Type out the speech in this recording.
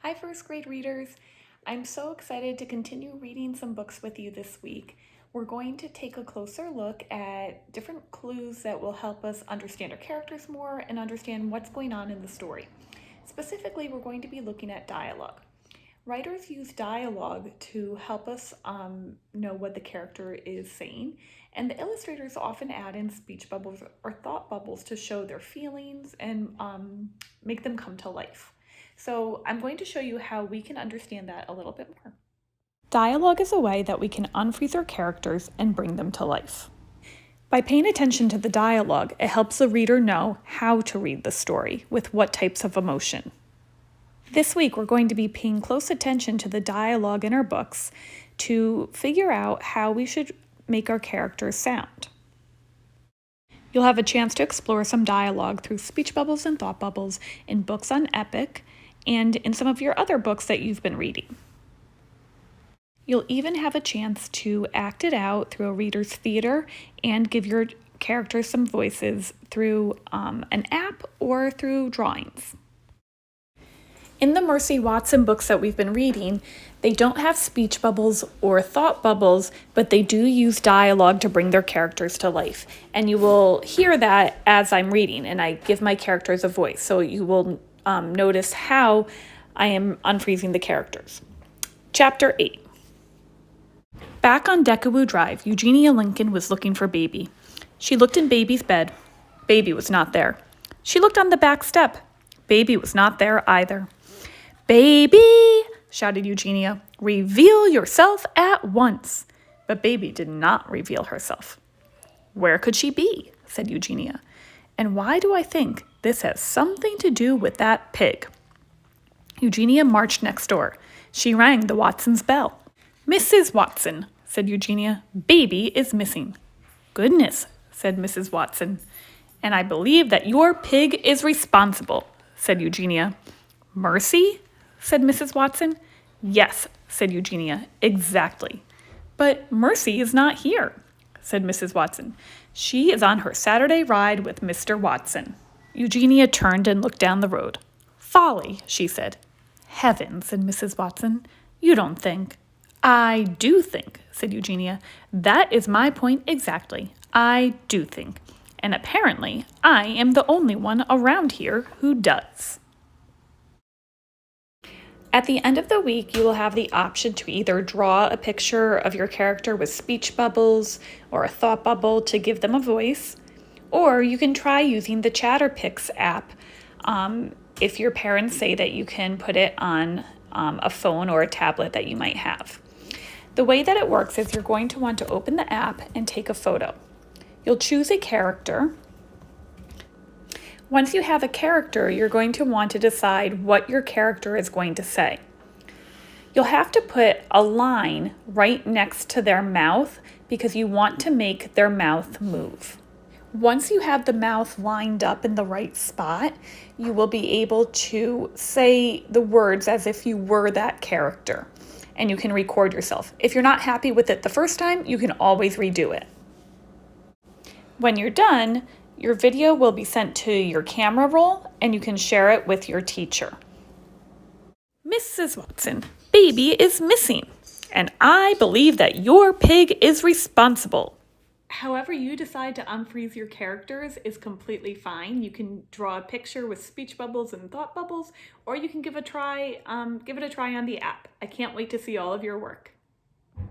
Hi, first grade readers. I'm so excited to continue reading some books with you this week. We're going to take a closer look at different clues that will help us understand our characters more and understand what's going on in the story. Specifically, we're going to be looking at dialogue. Writers use dialogue to help us know what the character is saying, and the illustrators often add in speech bubbles or thought bubbles to show their feelings and make them come to life. So I'm going to show you how we can understand that a little bit more. Dialogue is a way that we can unfreeze our characters and bring them to life. By paying attention to the dialogue, it helps the reader know how to read the story with what types of emotion. This week, we're going to be paying close attention to the dialogue in our books to figure out how we should make our characters sound. You'll have a chance to explore some dialogue through speech bubbles and thought bubbles in books on Epic and in some of your other books that you've been reading. You'll even have a chance to act it out through a reader's theater and give your characters some voices through an app or through drawings. In the Mercy Watson books that we've been reading, they don't have speech bubbles or thought bubbles, but they do use dialogue to bring their characters to life. And you will hear that as I'm reading, and I give my characters a voice. So you will notice how I am unfreezing the characters. Chapter 8. Back on Decawoo Drive, Eugenia Lincoln was looking for Baby. She looked in Baby's bed. Baby was not there. She looked on the back step. Baby was not there either. "Baby!" shouted Eugenia. "Reveal yourself at once." But Baby did not reveal herself. "Where could she be?" said Eugenia. "And why do I think this has something to do with that pig?" Eugenia marched next door. She rang the Watsons' bell. "Mrs. Watson," said Eugenia, "Baby is missing." "Goodness," said Mrs. Watson. "And I believe that your pig is responsible," said Eugenia. "Mercy?" said Mrs. Watson. "Yes," said Eugenia, "exactly." "But Mercy is not here," said Mrs. Watson. "She is on her Saturday ride with Mr. Watson." Eugenia turned and looked down the road. "Folly," she said. "Heavens," said Mrs. Watson. "You don't think." "I do think," said Eugenia. "That is my point exactly. I do think. And apparently, I am the only one around here who does." At the end of the week, you will have the option to either draw a picture of your character with speech bubbles or a thought bubble to give them a voice, or you can try using the ChatterPix app if your parents say that you can put it on a phone or a tablet that you might have. The way that it works is you're going to want to open the app and take a photo. You'll choose a character. Once you have a character, you're going to want to decide what your character is going to say. You'll have to put a line right next to their mouth because you want to make their mouth move. Once you have the mouth lined up in the right spot, you will be able to say the words as if you were that character, and you can record yourself. If you're not happy with it the first time, you can always redo it. When you're done, your video will be sent to your camera roll and you can share it with your teacher. "Mrs. Watson, Baby is missing, and I believe that your pig is responsible." However you decide to unfreeze your characters is completely fine. You can draw a picture with speech bubbles and thought bubbles, or you can give it a try on the app. I can't wait to see all of your work.